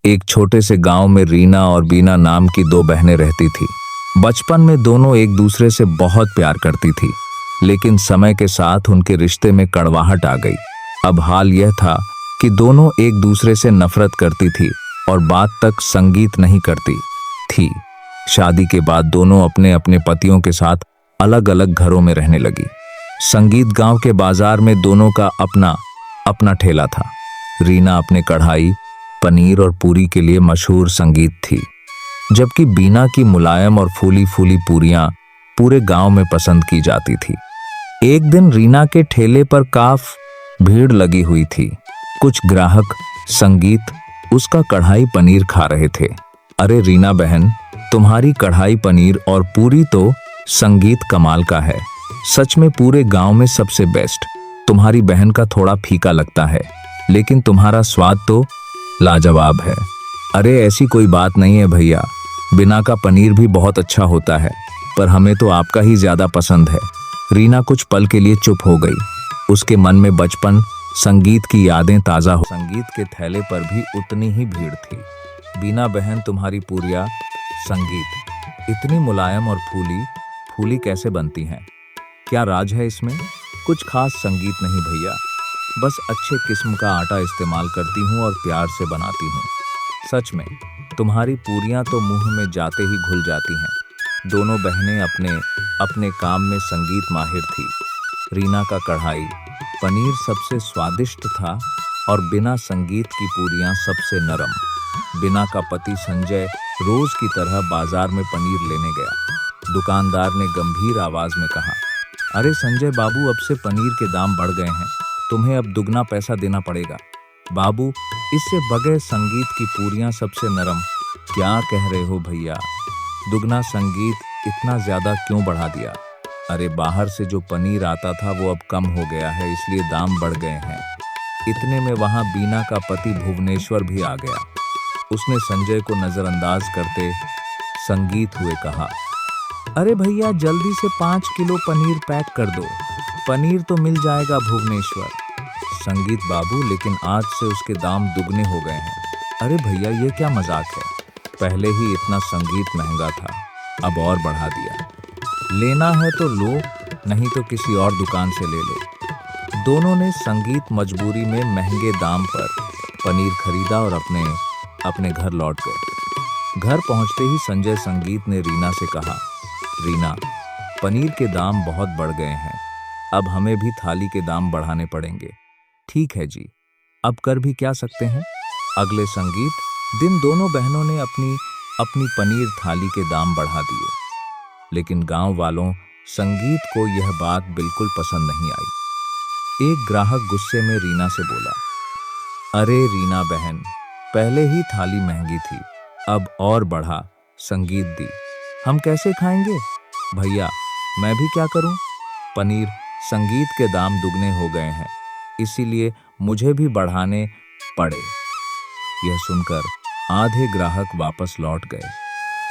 एक छोटे से गांव में रीना और बीना नाम की दो बहनें रहती थी। बचपन में दोनों एक दूसरे से बहुत प्यार करती थी, लेकिन समय के साथ उनके रिश्ते में कड़वाहट आ गई। अब हाल यह था कि दोनों एक दूसरे से नफरत करती थी और बात तक संगीत नहीं करती थी। शादी के बाद दोनों अपने अपने पतियों के साथ अलग अलग घरों में रहने लगी। संगीत गांव के बाजार में दोनों का अपना अपना ठेला था। रीना अपने कढ़ाई, पनीर और पूरी के लिए मशहूर संगीत थी, जबकि बीना की मुलायम और फूली फूली पूरियां पूरे गांव में पसंद की जाती थी। एक दिन रीना के ठेले पर काफी भीड़ लगी हुई थी। कुछ ग्राहक संगीत उसका कढ़ाई पनीर खा रहे थे। अरे रीना बहन, तुम्हारी कढ़ाई पनीर और पूरी तो संगीत कमाल का है, सच में पूरे गांव में सबसे बेस्ट। तुम्हारी बहन का थोड़ा फीका लगता है, लेकिन तुम्हारा स्वाद तो लाजवाब है। अरे ऐसी कोई बात नहीं है भैया, बिना का पनीर भी बहुत अच्छा होता है, पर हमें तो आपका ही ज्यादा पसंद है। रीना कुछ पल के लिए चुप हो गई। उसके मन में बचपन, संगीत की यादें ताजा हो। संगीत के थैले पर भी उतनी ही भीड़ थी। बीना बहन, तुम्हारी पूरियां संगीत इतनी मुलायम और फूली फूली कैसे बनती हैं? क्या राज है इसमें? कुछ खास संगीत नहीं भैया, बस अच्छे किस्म का आटा इस्तेमाल करती हूँ और प्यार से बनाती हूँ। सच में तुम्हारी पूरियां तो मुंह में जाते ही घुल जाती हैं। दोनों बहनें अपने अपने काम में संगीत माहिर थी। रीना का कढ़ाई पनीर सबसे स्वादिष्ट था और बिना संगीत की पूरियां सबसे नरम। बिना का पति संजय रोज की तरह बाजार में पनीर लेने गया। दुकानदार ने गंभीर आवाज में कहा, अरे संजय बाबू, अब से पनीर के दाम बढ़ गए हैं, तुम्हें अब दुगना पैसा देना पड़ेगा। बाबू, इससे बगैर संगीत की पूरियां सबसे नरम। क्या कह रहे हो भैया? दुगना संगीत इतना ज्यादा क्यों बढ़ा दिया? अरे बाहर से जो पनीर आता था वो अब कम हो गया है, इसलिए दाम बढ़ गए हैं। इतने में वहां बीना का पति भुवनेश्वर भी आ गया। उसने संजय को नजरअंदाज करते संगीत हुए कहा, अरे भैया, जल्दी से 5 किलो पनीर पैक कर दो। पनीर तो मिल जाएगा भुवनेश्वर। संगीत बाबू, लेकिन आज से उसके दाम दुगने हो गए हैं। अरे भैया, ये क्या मजाक है? पहले ही इतना संगीत महंगा था, अब और बढ़ा दिया। लेना है तो लो, नहीं तो किसी और दुकान से ले लो। दोनों ने संगीत मजबूरी में महंगे दाम पर पनीर खरीदा और अपने घर लौट गए। घर पहुंचते ही संजय संगीत ने रीना से कहा, रीना, पनीर के दाम बहुत बढ़ गए हैं, अब हमें भी थाली के दाम बढ़ाने पड़ेंगे। ठीक है जी, अब कर भी क्या सकते हैं। अगले संगीत दिन दोनों बहनों ने अपनी पनीर थाली के दाम बढ़ा दिए, लेकिन गांव वालों संगीत को यह बात बिल्कुल पसंद नहीं आई। एक ग्राहक गुस्से में रीना से बोला, अरे रीना बहन, पहले ही थाली महंगी थी, अब और बढ़ा संगीत दी, हम कैसे खाएंगे? भैया, मैं भी क्या करूं? पनीर संगीत के दाम दुगने हो गए हैं, इसीलिए मुझे भी बढ़ाने पड़े। यह सुनकर आधे ग्राहक वापस लौट गए।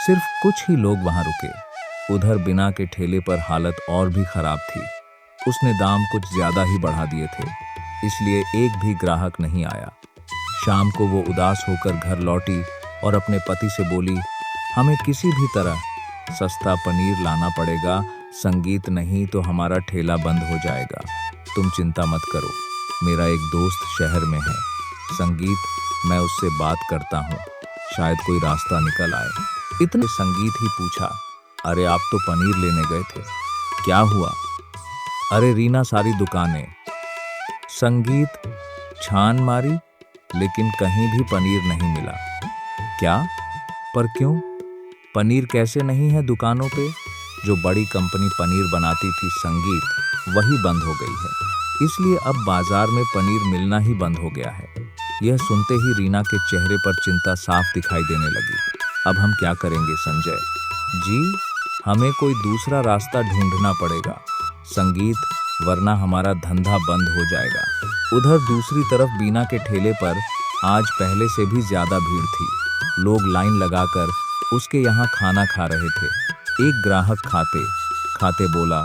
सिर्फ कुछ ही लोग वहां रुके। उधर बिना के ठेले पर हालत और भी खराब थी। उसने दाम कुछ ज्यादा ही बढ़ा दिए थे, इसलिए एक भी ग्राहक नहीं आया। शाम को वो उदास होकर घर लौटी और अपने पति से बोली, हमें किसी भी तरह सस्ता पनीर लाना पड़ेगा, संगीत नहीं तो हमारा ठेला बंद हो जाएगा। तुम चिंता मत करो, मेरा एक दोस्त शहर में है, संगीत, मैं उससे बात करता हूँ, शायद कोई रास्ता निकल आए। इतने संगीत ही पूछा, अरे आप तो पनीर लेने गए थे, क्या हुआ? अरे रीना, सारी दुकानें। संगीत छान मारी, लेकिन कहीं भी पनीर नहीं मिला। क्या? पर क्यों? पनीर कैसे नहीं है दुकानों पे? जो बड़ी कंपनी पनीर बनाती थी संगीत, वही बंद हो गई है, इसलिए अब बाजार में पनीर मिलना ही बंद हो गया है। यह सुनते ही रीना के चेहरे पर चिंता साफ दिखाई देने लगी। अब हम क्या करेंगे संजय जी? हमें कोई दूसरा रास्ता ढूंढना पड़ेगा संगीत, वरना हमारा धंधा बंद हो जाएगा। उधर दूसरी तरफ बीना के ठेले पर आज पहले से भी ज्यादा भीड़ थी। लोग लाइन लगाकर उसके यहाँ खाना खा रहे थे। एक ग्राहक खाते खाते बोला,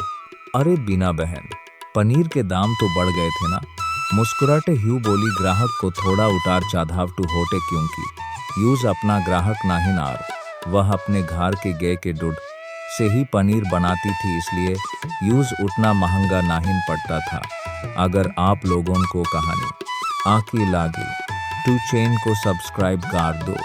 अरे बीना बहन, पनीर के दाम तो बढ़ गए थे ना? मुस्कुराते ह्यू बोली ग्राहक को थोड़ा उतार चढ़ाव टू होटे क्योंकि यूज अपना ग्राहक नाहिन आर, वह अपने घर के गाय के दूध से ही पनीर बनाती थी, इसलिए यूज उतना महंगा नाहिन पड़ता था। अगर आप लोगों को कहानी आकी लागी तो चैनल को सब्सक्राइब कर दो।